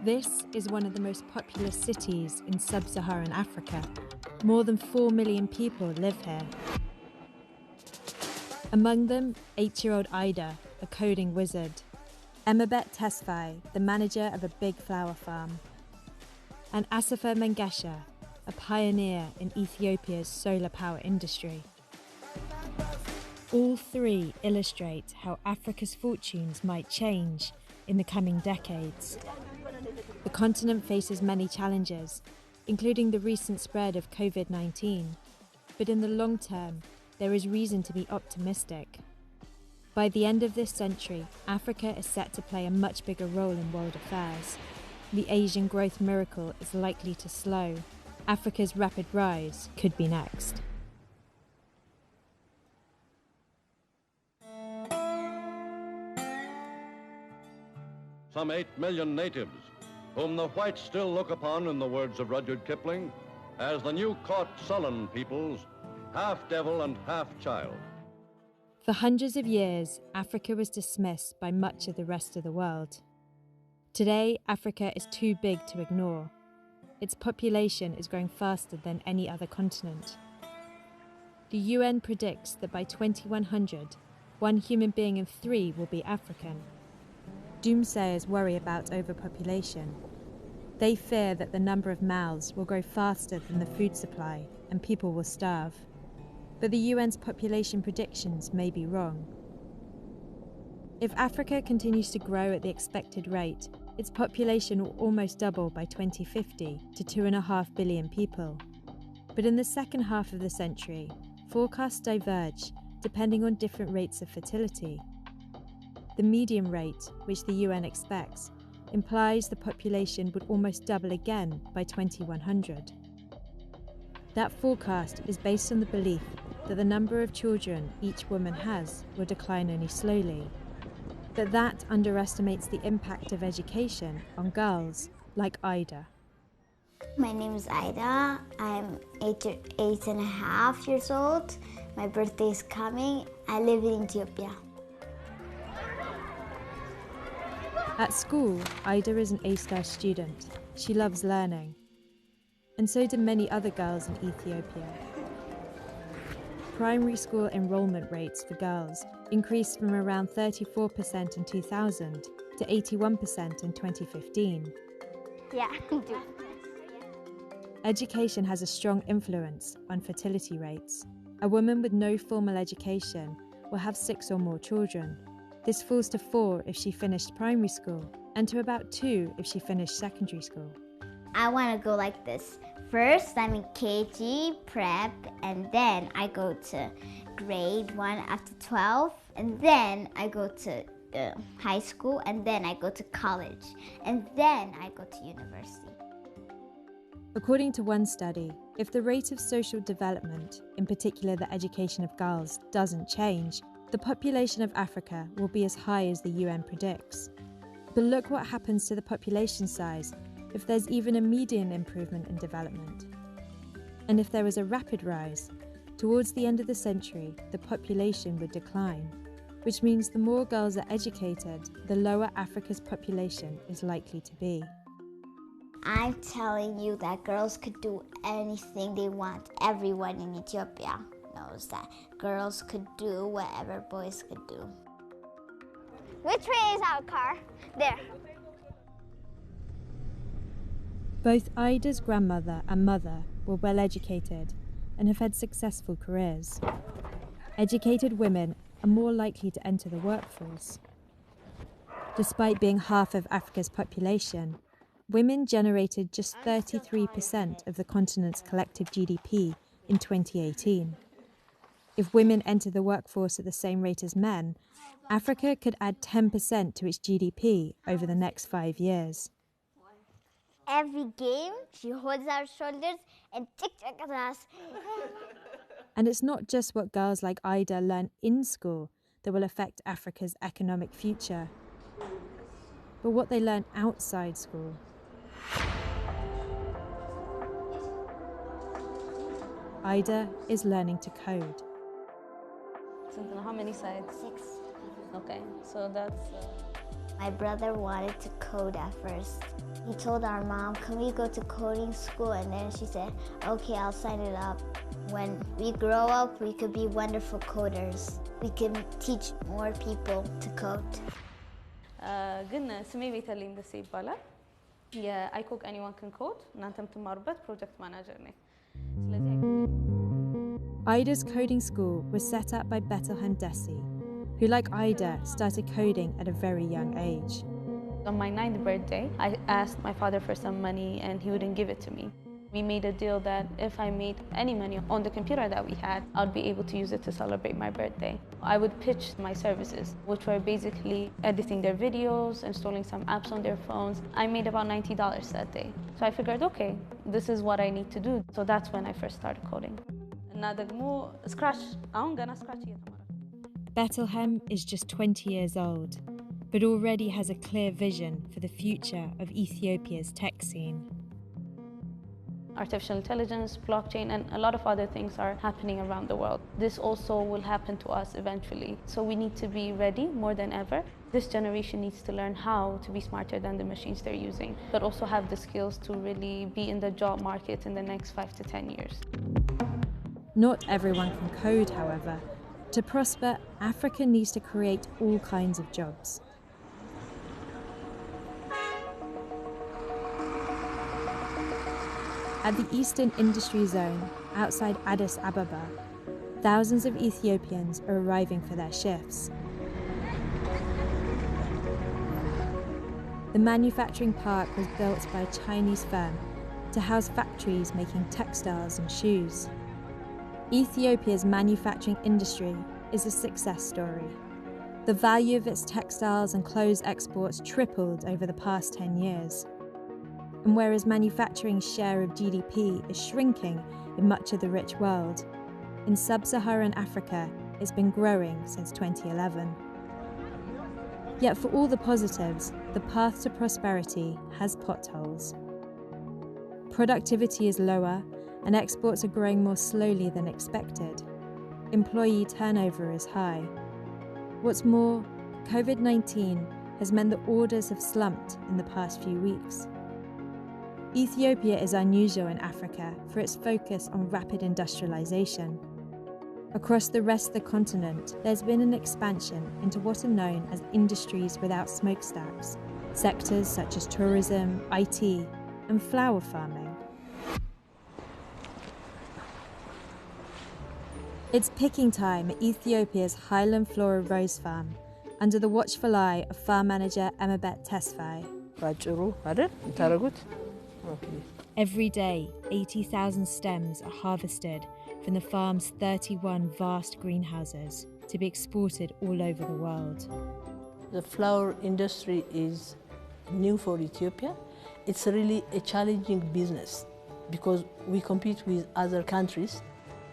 This is one of the most populous cities in sub-Saharan Africa. More than 4 million people live here. Among them, 8-year-old Ida, a coding wizard. Emabet Tesfaye, the manager of a big flower farm. And Asifa Mengesha, a pioneer in Ethiopia's solar power industry. All three illustrate how Africa's fortunes might change in the coming decades. The continent faces many challenges, including the recent spread of COVID-19, but in the long term, there is reason to be optimistic. By the end of this century, Africa is set to play a much bigger role in world affairs. The Asian growth miracle is likely to slow. Africa's rapid rise could be next. Some 8 million natives, whom the whites still look upon, in the words of Rudyard Kipling, as the new caught sullen peoples, half devil and half child. For hundreds of years, Africa was dismissed by much of the rest of the world. Today, Africa is too big to ignore. Its population is growing faster than any other continent. The UN predicts that by 2100, 1 human being in 3 will be African. Doomsayers worry about overpopulation. They fear that the number of mouths will grow faster than the food supply and people will starve. But the UN's population predictions may be wrong. If Africa continues to grow at the expected rate, its population will almost double by 2050 to 2.5 billion people. But in the second half of the century, forecasts diverge depending on different rates of fertility. The median rate, which the UN expects, implies the population would almost double again by 2100. That forecast is based on the belief that the number of children each woman has will decline only slowly. But that underestimates the impact of education on girls like Ida. My name is Ida. I'm 8.5 years old. My birthday is coming. I live in Ethiopia. At school, Ida is an A-star student. She loves learning. And so do many other girls in Ethiopia. Primary school enrollment rates for girls increased from around 34% in 2000 to 81% in 2015. Yeah, I do. Education has a strong influence on fertility rates. A woman with no formal education will have 6 or more children. This falls to 4 if she finished primary school, and to about 2 if she finished secondary school. I want to go like this. First, I'm in KG, prep, and then I go to grade 1 after 12, and then I go to high school, and then I go to college, and then I go to university. According to one study, if the rate of social development, in particular the education of girls, doesn't change, the population of Africa will be as high as the UN predicts. But look what happens to the population size if there's even a median improvement in development. And if there was a rapid rise, towards the end of the century, the population would decline, which means the more girls are educated, the lower Africa's population is likely to be. I'm telling you that girls could do anything they want. Everyone in Ethiopia knows that girls could do whatever boys could do. Which way is our car? There. Both Ida's grandmother and mother were well educated and have had successful careers. Educated women are more likely to enter the workforce. Despite being half of Africa's population, women generated just 33% of the continent's collective GDP in 2018. If women enter the workforce at the same rate as men, Africa could add 10% to its GDP over the next 5 years. Every game, she holds our shoulders and tic-tac at us. And it's not just what girls like Ida learn in school that will affect Africa's economic future, but what they learn outside school. Ida is learning to code. How many sides? 6. Okay, so that's My brother wanted to code at first. He told our mom, can we go to coding school? And then she said, okay, I'll sign it up. When we grow up, we could be wonderful coders. We can teach more people to code. ግን ስሜ ቤተልሔም ደሴ ይባላል። I cook anyone can code እናንተ የምትማሩበት ፕሮጀክት ማናጀር ነኝ። Ida's coding school was set up by Bettelhem Desi, who, like Ida, started coding at a very young age. On my 9th birthday, I asked my father for some money and he wouldn't give it to me. We made a deal that if I made any money on the computer that we had, I'd be able to use it to celebrate my birthday. I would pitch my services, which were basically editing their videos, installing some apps on their phones. I made about $90 that day. So I figured, okay, this is what I need to do. So that's when I first started coding. እና ደግሞ ስክራች አሁን ገና ስክራች እየተማረ Bettelhem is just 20 years old, but already has a clear vision for the future of Ethiopia's tech scene. Artificial intelligence, blockchain, and a lot of other things are happening around the world. This also will happen to us eventually. So we need to be ready more than ever. This generation needs to learn how to be smarter than the machines they're using, but also have the skills to really be in the job market in the next 5 to 10 years. Not everyone can code, however. To prosper, Africa needs to create all kinds of jobs. At the Eastern Industry Zone, outside Addis Ababa, thousands of Ethiopians are arriving for their shifts. The manufacturing park was built by a Chinese firm to house factories making textiles and shoes. Ethiopia's manufacturing industry is a success story. The value of its textiles and clothes exports tripled over the past 10 years. And whereas manufacturing's share of GDP is shrinking in much of the rich world, in sub-Saharan Africa it's been growing since 2011. Yet for all the positives, the path to prosperity has potholes. Productivity is lower and exports are growing more slowly than expected. Employee turnover is high. What's more, COVID-19 has meant that orders have slumped in the past few weeks. Ethiopia is unusual in Africa for its focus on rapid industrialization. Across the rest of the continent, there's been an expansion into what are known as industries without smokestacks, sectors such as tourism, IT, and flower farming. It's picking time at Ethiopia's Highland Flora Rose Farm, under the watchful eye of farm manager Emabet Tesfaye. Every day, 80,000 stems are harvested from the farm's 31 vast greenhouses to be exported all over the world. The flower industry is new for Ethiopia. It's really a challenging business because we compete with other countries.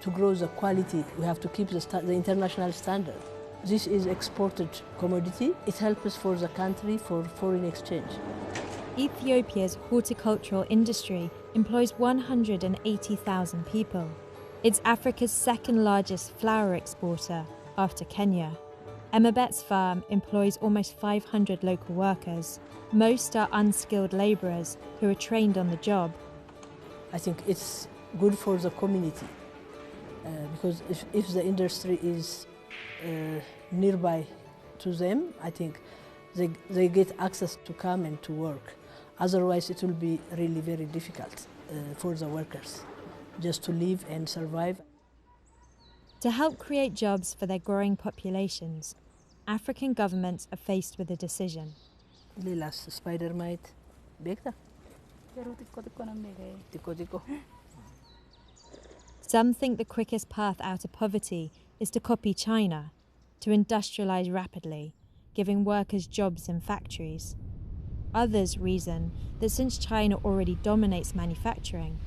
To grow the quality, we have to keep the international standard. This is exported commodity. It helps for the country for foreign exchange. Ethiopia's horticultural industry employs 180,000 people. It's Africa's second largest flower exporter after Kenya. Emabet's farm employs almost 500 local workers. Most are unskilled labourers who are trained on the job. I think it's good for the community. Because if the industry is nearby to them, I think they get access to come and to work. Otherwise, it will be really very difficult for the workers just to live and survive. To help create jobs for their growing populations, African governments are faced with a decision. Lilas spider mite, bekta. Some think the quickest path out of poverty is to copy China, to industrialise rapidly, giving workers jobs in factories. Others reason that since China already dominates manufacturing,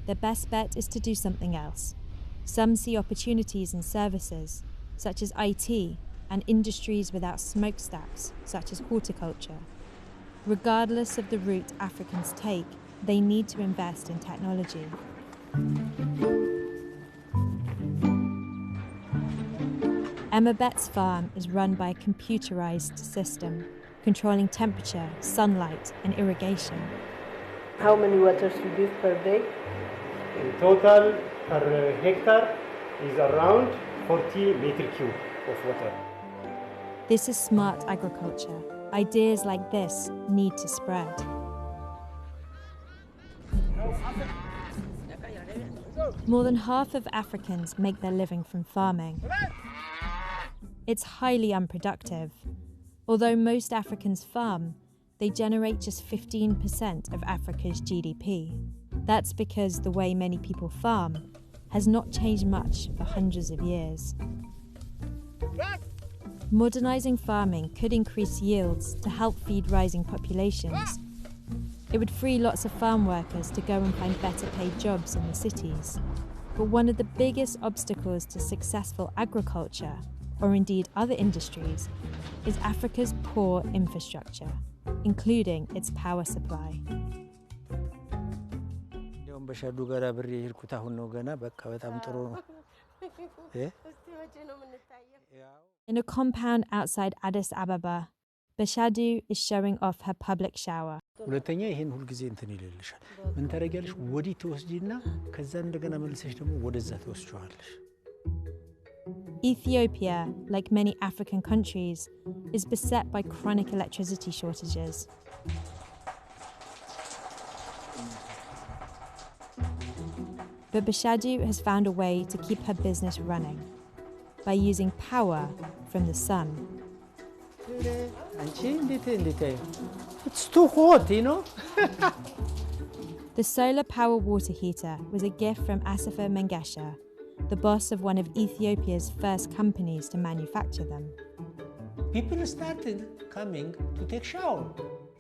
the best bet is to do something else. Some see opportunities in services, such as IT, and industries without smokestacks, such as horticulture. Regardless of the route Africans take, they need to invest in technology. Emabet's farm is run by a computerized system. controlling temperature, sunlight, and irrigation. How many waters you give per day? In total, per hectare is around 40 meter cube of water. This is smart agriculture. Ideas like this need to spread. More than half of Africans make their living from farming. It's highly unproductive. Although most Africans farm, they generate just 15% of Africa's GDP. That's because the way many people farm has not changed much for hundreds of years. Modernizing farming could increase yields to help feed rising populations. It would free lots of farm workers to go and find better paid jobs in the cities. But one of the biggest obstacles to successful agriculture, or indeed other industries, is Africa's poor infrastructure, including its power supply. In a compound outside Addis Ababa, Bashadu is showing off her public shower. ሁለተኛ ይሄን ሁሉ ጊዜ እንትን ይልልሻል ምን ታረጋለሽ ወዲህ ትወስጂና ከዛ እንደገና መልሰሽ ደግሞ ወደዛ ትወስጂዋለሽ Ethiopia, like many African countries, is beset by chronic electricity shortages. But Bashadu has found a way to keep her business running by using power from the sun. It's too hot, you know? The solar power water heater was a gift from Asifa Mengesha, the boss of one of Ethiopia's first companies to manufacture them. People started coming to take shower.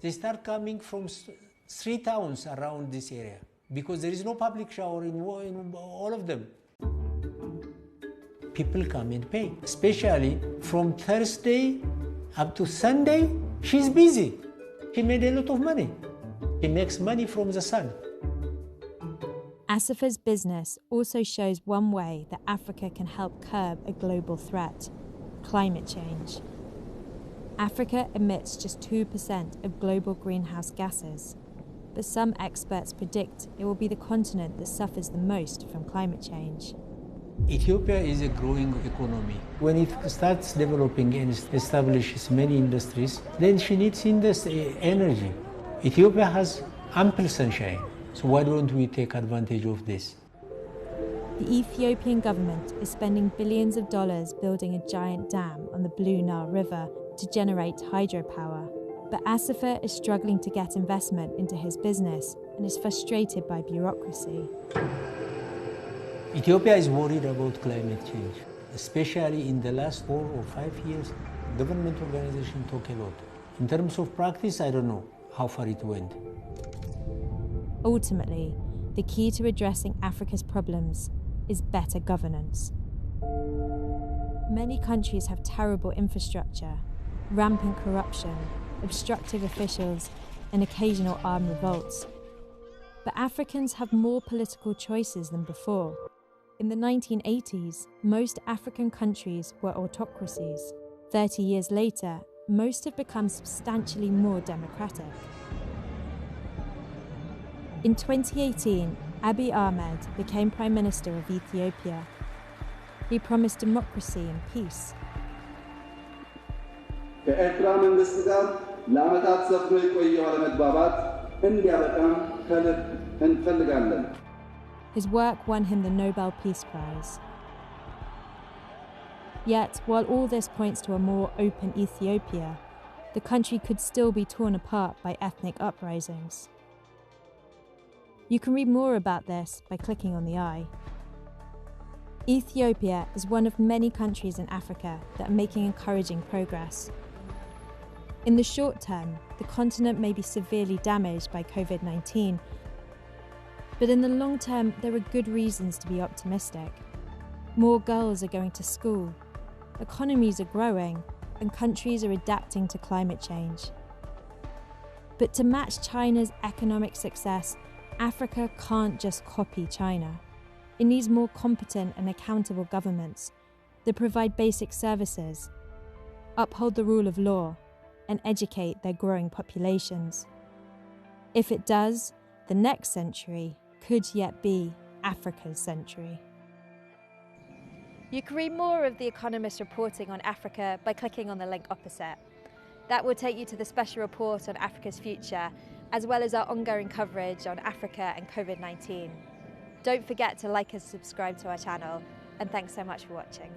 They start coming from 3 towns around this area because there is no public shower in all of them. People come and pay, especially from Thursday up to Sunday. She's busy. She made a lot of money. She makes money from the sun. Asifa's business also shows one way that Africa can help curb a global threat: climate change. Africa emits just 2% of global greenhouse gases, but some experts predict it will be the continent that suffers the most from climate change. Ethiopia is a growing economy. When it starts developing and establishes many industries, then she needs energy. Ethiopia has ample sunshine, so why don't we take advantage of this? The Ethiopian government is spending billions of dollars building a giant dam on the Blue Nile River to generate hydropower. But Asifa is struggling to get investment into his business and is frustrated by bureaucracy. Ethiopia is worried about climate change, especially in the last 4 or 5 years. Government organizations talk a lot. In terms of practice, I don't know how far it went. Ultimately, the key to addressing Africa's problems is better governance. Many countries have terrible infrastructure, rampant corruption, obstructive officials, and occasional armed revolts. But Africans have more political choices than before. In the 1980s, most African countries were autocracies. 30 years later, most have become substantially more democratic. In 2018, Abiy Ahmed became Prime Minister of Ethiopia. He promised democracy and peace. ከኤርትራ መንግስት ጋር ለዓመታት ሰፍኖ የቆየው አለመግባባት እንዲያበቃም ከልብ እንፈልጋለን። His work won him the Nobel Peace Prize. Yet, while all this points to a more open Ethiopia, the country could still be torn apart by ethnic uprisings. You can read more about this by clicking on the eye. Ethiopia is one of many countries in Africa that are making encouraging progress. In the short term, the continent may be severely damaged by COVID-19, but in the long term, there are good reasons to be optimistic. More girls are going to school, economies are growing, and countries are adapting to climate change. But to match China's economic success, Africa can't just copy China. It needs more competent and accountable governments that provide basic services, uphold the rule of law, and educate their growing populations. If it does, the next century could yet be Africa's century. You can read more of The Economist's reporting on Africa by clicking on the link opposite. That will take you to the special report on Africa's future, as well as our ongoing coverage on Africa and COVID-19. Don't forget to like and subscribe to our channel, and thanks so much for watching.